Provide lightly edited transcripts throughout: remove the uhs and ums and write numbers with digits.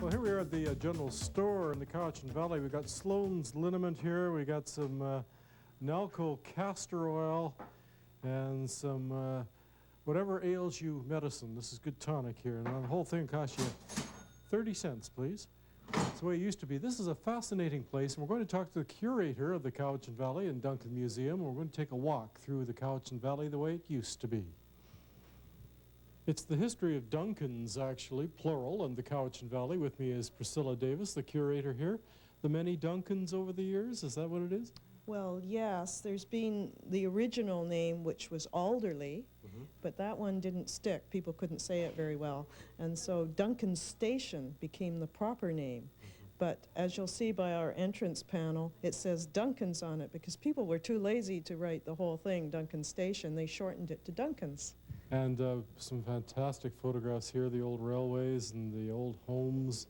Well, here we are at the general store in the Cowichan Valley. We've got Sloan's liniment here. We got some Nalco castor oil and some whatever ails you medicine. This is good tonic here. And the whole thing costs you 30 cents, please. That's the way it used to be. This is a fascinating place, and we're going to talk to the curator of the Cowichan Valley and Duncan Museum. We're going to take a walk through the Cowichan Valley the way it used to be. It's the history of Duncans, actually, plural, in the Cowichan Valley. With me is Priscilla Davis, the curator here. The many Duncans over the years, is that what it is? Well, yes, there's been the original name, which was Alderley, but that one didn't stick. People couldn't say it very well. And so Duncan Station became the proper name. But as you'll see by our entrance panel, it says Duncans on it because people were too lazy to write the whole thing, Duncan Station. They shortened it to Duncans. And some fantastic photographs here, the old railways and the old homes,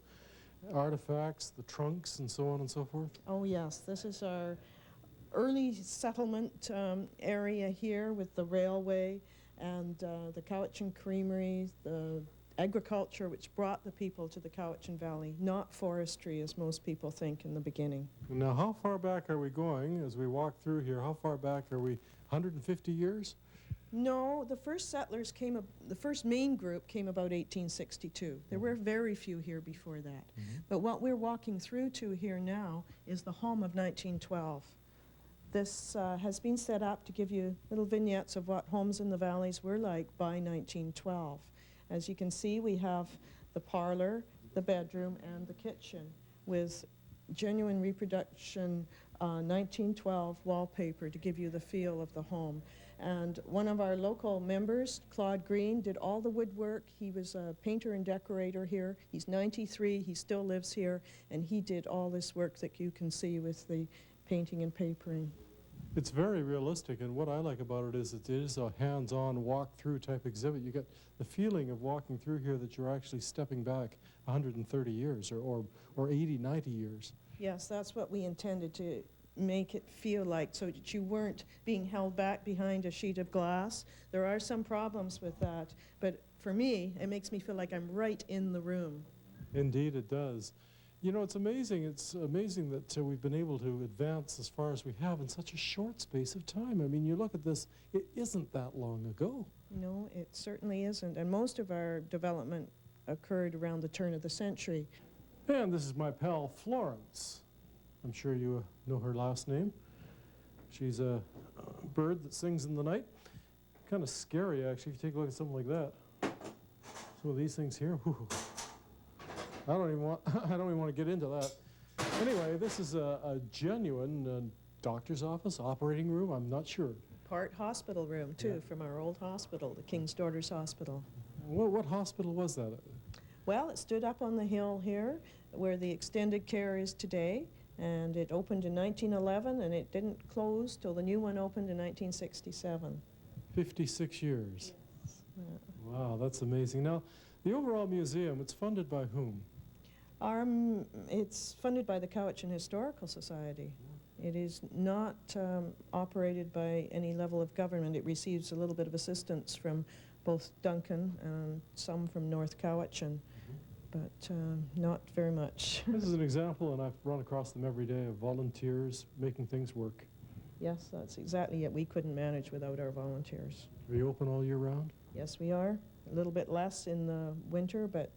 artifacts, the trunks, and so on and so forth. Oh, yes, this is our early settlement area here with the railway and the Cowichan Creamery, the agriculture which brought the people to the Cowichan Valley, not forestry as most people think in the beginning. Now, how far back are we going as we walk through here? How far back are we? 150 years? No, the first settlers came, the first main group came about 1862. There were very few here before that. But what we're walking through to here now is the home of 1912. This has been set up to give you little vignettes of what homes in the valleys were like by 1912. As you can see, we have the parlor, the bedroom, and the kitchen with genuine reproduction 1912 wallpaper to give you the feel of the home. And one of our local members, Claude Green, did all the woodwork. He was a painter and decorator here. He's 93, he still lives here, and he did all this work that you can see with the painting and papering. It's very realistic, and what I like about it is a hands-on walk-through type exhibit. You get the feeling of walking through here that you're actually stepping back 130 years or 80, 90 years. Yes, that's what we intended to make it feel like, so that you weren't being held back behind a sheet of glass. There are some problems with that, but for me, it makes me feel like I'm right in the room. Indeed, it does. You know, it's amazing that we've been able to advance as far as we have in such a short space of time. I mean, you look at this, it isn't that long ago. No, it certainly isn't, and most of our development occurred around the turn of the century. And this is my pal, Florence. I'm sure you know her last name. She's a bird that sings in the night. Kind of scary, actually, if you take a look at something like that. Some of these things here, whew. I don't even want to get into that. Anyway, this is a genuine doctor's office, operating room, I'm not sure. Part hospital room, too, from our old hospital, the King's Daughters Hospital. What hospital was that? Well, it stood up on the hill here, where the extended care is today, and it opened in 1911, and it didn't close till the new one opened in 1967. 56 years. Yes. Yeah. Wow, that's amazing. Now, the overall museum, it's funded by whom? It's funded by the Cowichan Historical Society. It is not operated by any level of government. It receives a little bit of assistance from both Duncan and some from North Cowichan, but not very much. This is an example, and I've run across them every day, of volunteers making things work. Yes, that's exactly it. We couldn't manage without our volunteers. Are you open all year round? Yes, we are. A little bit less in the winter, but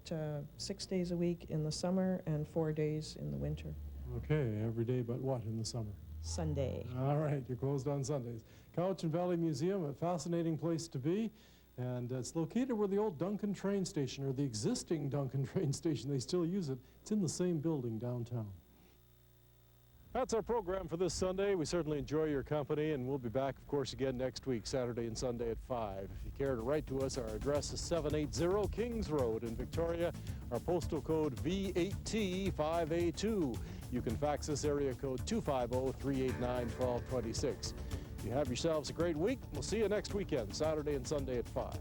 6 days a week in the summer and 4 days in the winter. Okay, every day but what in the summer? Sunday. All right, you're closed on Sundays. Cowichan Valley Museum, a fascinating place to be, and it's located where the old Duncan train station, or the existing Duncan train station, they still use it. It's in the same building downtown. That's our program for this Sunday. We certainly enjoy your company, and we'll be back, of course, again next week, Saturday and Sunday at 5. If you care to write to us, our address is 780 Kings Road in Victoria. Our postal code V8T5A2. You can fax this area code 250-389-1226. You have yourselves a great week. We'll see you next weekend, Saturday and Sunday at 5.